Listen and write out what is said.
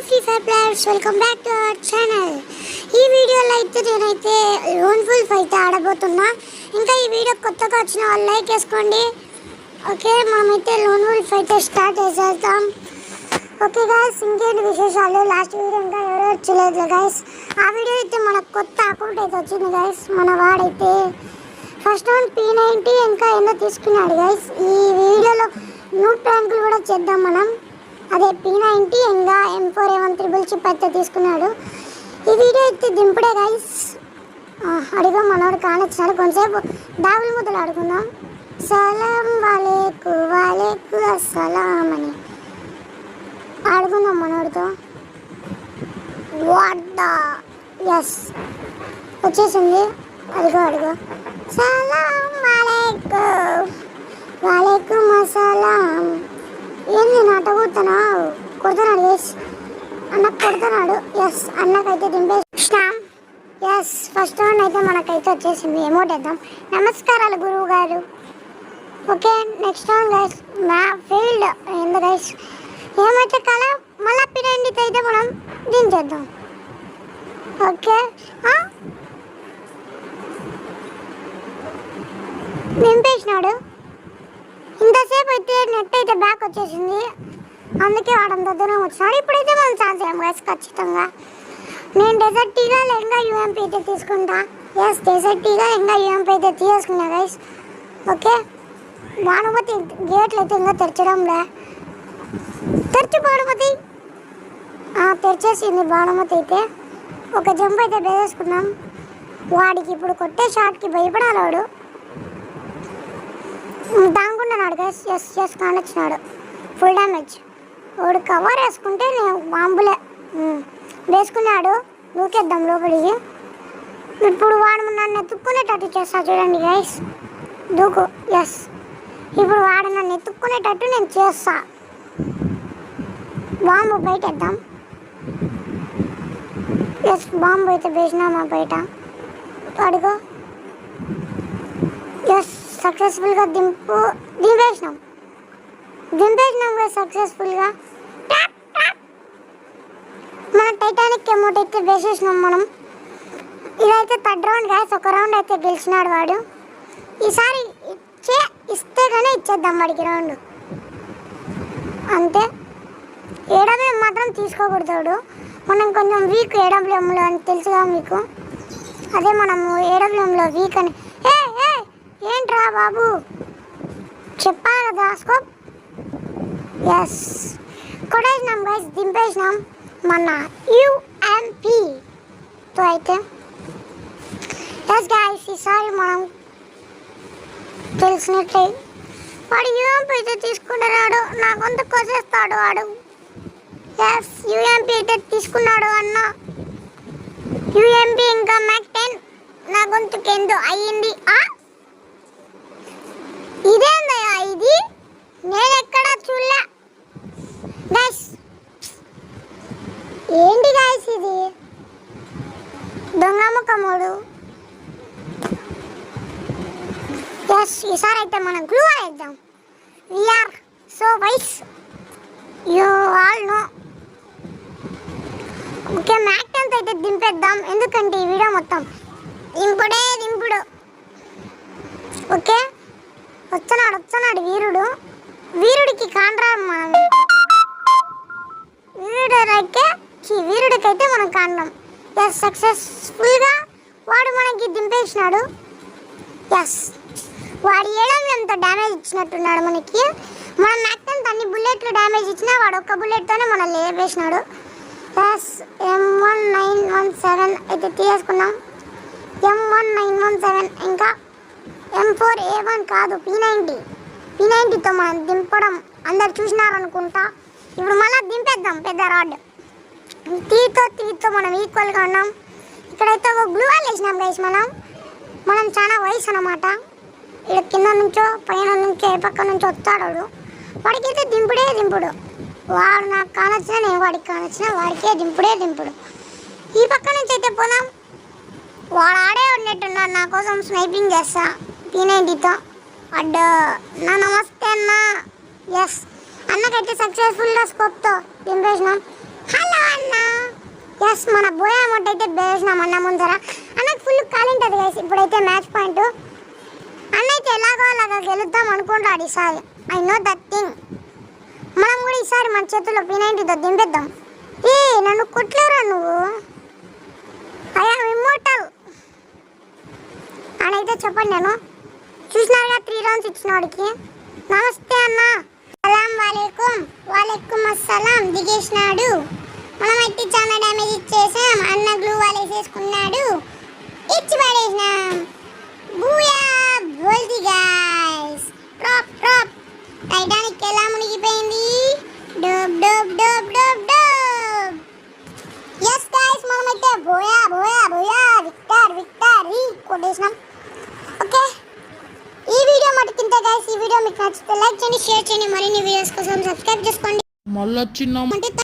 Free fire players welcome back to our channel. ఈ వీడియోలో అయితే నేనైతే లోన్ ఫుల్ అయితే ఆడబోతున్నా. ఇంకా ఈ వీడియో కొత్తగా వచ్చిన వాళ్ళు లైక్ వేసుకోండి. ఓకే, మనమైతే లోన్ ఫుల్ అయితే స్టార్ట్ చేసేద్దాం. ఓకే గైస్, ఇంకేంటి విశేషాలు? లాస్ట్ వీడియో ఇంకా ఎవరో వచ్చలేదు గైస్. ఆ వీడియో అయితే మనకు కొత్త అకౌంట్ అయితే వచ్చింది గైస్. మన వాడైతే ఫస్ట్ వన్ P90 ఇంకా ఎన్నో తీసుకున్నాడు గైస్. ఈ వీడియోలో నూట్ ర్యాంకులు కూడా చేద్దాం మనం. అదే P90 ఇంకా M4A1 త్రిబుల్ చిప్ అయితే తీసుకున్నాడు. ఈ వీడియో అయితే దింపుడే గైస్. అడిగా మనోడు కానొచ్చినాడు. కొంచెంసేపు దాగులు ముద్దలు ఆడుకుందాం. సలాం వాలేకు వాలేకు అస్సలాం అని ఆడుకుందాం మనోడితో. వాట్ ఎస్ వచ్చేసింది. అడిగో సలాం వాలేకు వాలేకుం అస్సలాం. ఏంది నాటబోతున్నావు? కొడుతున్నాడు ఎస్, అన్నకు కొడుతున్నాడు. ఎస్, అన్నకైతే దింపేసినాం. ఎస్, ఫస్ట్ రౌండ్ అయితే మనకైతే వచ్చేసింది. ఎమోట్ వేద్దాం. నమస్కారాలు గురువు గారు. Okay, next round guys field ఏంది గైస్, ఏమైతే కాల మళ్ళీ P90 అయితే మనం దించేద్దాం. ఓకే, దింపేసినాడు. ఇంతసేపు అయితే నెట్ అయితే బ్యాక్ వచ్చేసింది, అందుకే వాడంత దూరం వచ్చినాడు. ఇప్పుడైతే మనం ఛాన్స్ ఏం గైస్ ఖచ్చితంగా. నేను డెజర్ట్ టీగా లెంగా UMP అయితే తీసుకుంటా. ఎస్, డెజర్ట్ టీగా లెంగా UMP అయితే తీసుకున్నా గైస్. ఓకే, భానుమతి గేట్లు అయితే ఇంకా తెరచడంలే. భానుమతి తెరిచేసింది. భానుమతి అయితే ఒక జంప్ అయితే వేసేసుకున్నాం. వాడికి ఇప్పుడు కొట్టే షాట్కి భయపడాలి వాడు. దాంగున్నాడు గైస్. ఎస్ కానొచ్చినాడు. Full damage. వాడు కవర్ వేసుకుంటే నేను బాంబులే వేసుకున్నాడు. దూకేద్దాం లోపలికి. ఇప్పుడు వాడు నన్ను ఎత్తుక్కునేటట్టు చేస్తా చూడండి గైస్. దూకు. ఎస్, ఇప్పుడు వాడు నన్ను ఎత్తుక్కునేటట్టు నేను చేస్తా. బాంబు బయట వేద్దాం. ఎస్, బాంబు అయితే వేసినామా బయట. అడుగు. ఎస్, సక్సెస్ఫుల్గా దింపేసినాం కదా సక్సెస్ఫుల్గా. మన టైటానిక్ ఎమోట్ అయితే వేసేసినాం మనం. ఇదైతే థర్డ్ రౌండ్ గాయస్. ఒక రౌండ్ అయితే గెలిచినాడు వాడు. ఈసారి ఇస్తే కానీ ఇచ్చేద్దాం వాడికి రౌండ్. అంతే. AWM మాత్రం తీసుకోకూడదు. మనం కొంచెం వీక్ AWMలో అని తెలుసుగా మీకు. అదే మనము AWMలో వీక్ అని. ఏంట్రా బాబు, చెప్పాను కదా స్కోప్. ఎస్, కొట్టేసినాం గైస్, దింపేసినాం మన UMPతో అయితే. ఎస్ గైస్, ఈసారి మనం తెలిసినట్లే వాడు UMP అయితే తీసుకుంటున్నాడు. నా గొంతు కోసేస్తాడు వాడు. ఎస్, UMP అయితే తీసుకున్నాడు అన్న. UMP ఇంకా MAC-10 నా గొంతుకి ఎందు అయ్యింది. ఇదేందయ్యా ఇది, నేను ఎక్కడా చూడలే గైస్. ఏంటి గైస్ ఇది, దొంగ ముఖముడు. ఎస్, ఈసారి అయితే మనం గ్లూ వేద్దాం. We're so wise, you all know. Okay, MAC-10 అయితే దింపేద్దాం. ఎందుకంటే ఈ వీడియో మొత్తం దింపుడు. ఓకే, వస్తున్నాడు వీరుడికి కాండ్రా. మనం వీరుడికైతే మనం కాండం. ఎస్, సక్సెస్ఫుల్గా వాడు మనకి దింపేసినాడు. ఎస్, వాడు ఎంత డ్యామేజ్ ఇచ్చినట్టున్నాడు మనకి. మనం MAC-10 అన్ని బుల్లెట్లు డ్యామేజ్ ఇచ్చినా వాడు ఒక్క బుల్లెట్తోనే మనం లేపేసినాడు. ఎస్, M1917 అయితే తీసుకున్నాం. M1917 ఇంకా M4A1 కాదు, P90తో మనం దింపడం అందరు చూసినారనుకుంటా. ఇప్పుడు మళ్ళీ దింపేద్దాం పెద్ద రాడ్. త్రీతో మనం ఈక్వల్గా ఉన్నాం. ఇక్కడైతే ఒక గ్లూ వాల్ వేసినాం గైస్. మనం చాలా వయసు అన్నమాట. ఇక్కడ కింద నుంచో పైన నుంచో ఏ పక్క నుంచో వస్తాడు. వాడికైతే దింపుడు. వాడు నాకు కానొచ్చినా నేను వాడికి కానొచ్చినా వాడికే దింపుడు. ఈ పక్క నుంచి అయితే పోదాం. వాడు ఆడే ఉన్నట్టున్నాడు. నా కోసం స్నైపింగ్ చేస్తా P90తో. అడ్డు నా నమస్తే అన్న. ఎస్, అన్నకైతే సక్సెస్ఫుల్గా స్కోప్తో దింపేసినాం. హలో ఎస్ మన బోయా అమౌంట్ అయితే బేసినాం అన్న ముందర. అన్నకు ఫుల్ ఖాళీ ఉంటుంది గైస్. ఇప్పుడైతే మ్యాచ్ పాయింట్ అన్న అయితే ఎలాగో అలాగా గెలుద్దాం అనుకుంటాడు ఈసారి. I know that thing. మనం కూడా ఈసారి మన చేతుల్లో P90తో దింపేద్దాం. ఏ నన్ను కొట్లేరా నువ్వు, ఐఎమ్ ఇమ్మోర్టల్ అని అయితే చెప్పండి. నేను చూసినారుగా 3 రౌండ్స్ ఇచ్చిన వాడికి. నమస్తే అన్న. సలాం వాలేకుం. వాలేకుం అస్సలాం. దిగేసినాడు. మనమైతే చాలా డ్యామేజ్ ఇచ్చేసాం. అన్న గ్లూ వాల్ వేసేసుకున్నాడు. ఇచ్చి పడేసినాం. బూయా బోల్ది గైస్. Drop drop. టైటానిక్ ఎలా మునిగిపోయింది. డోబ్ డోబ్ డోబ్ డోబ్ డోబ్. ఎస్ గైస్ మనమైతే booyah booyah booyah victor victory కొట్టేసినాం. ఓకే ఈ వీడియో మటుకింతే గైస్. ఈ వీడియో మీకు నచ్చితే లైక్ చేయండి, షేర్ చేయండి. మరిన్ని వీడియోస్ కోసం సబ్స్క్రైబ్ చేసుకోండి. మళ్ళొచ్చినాం.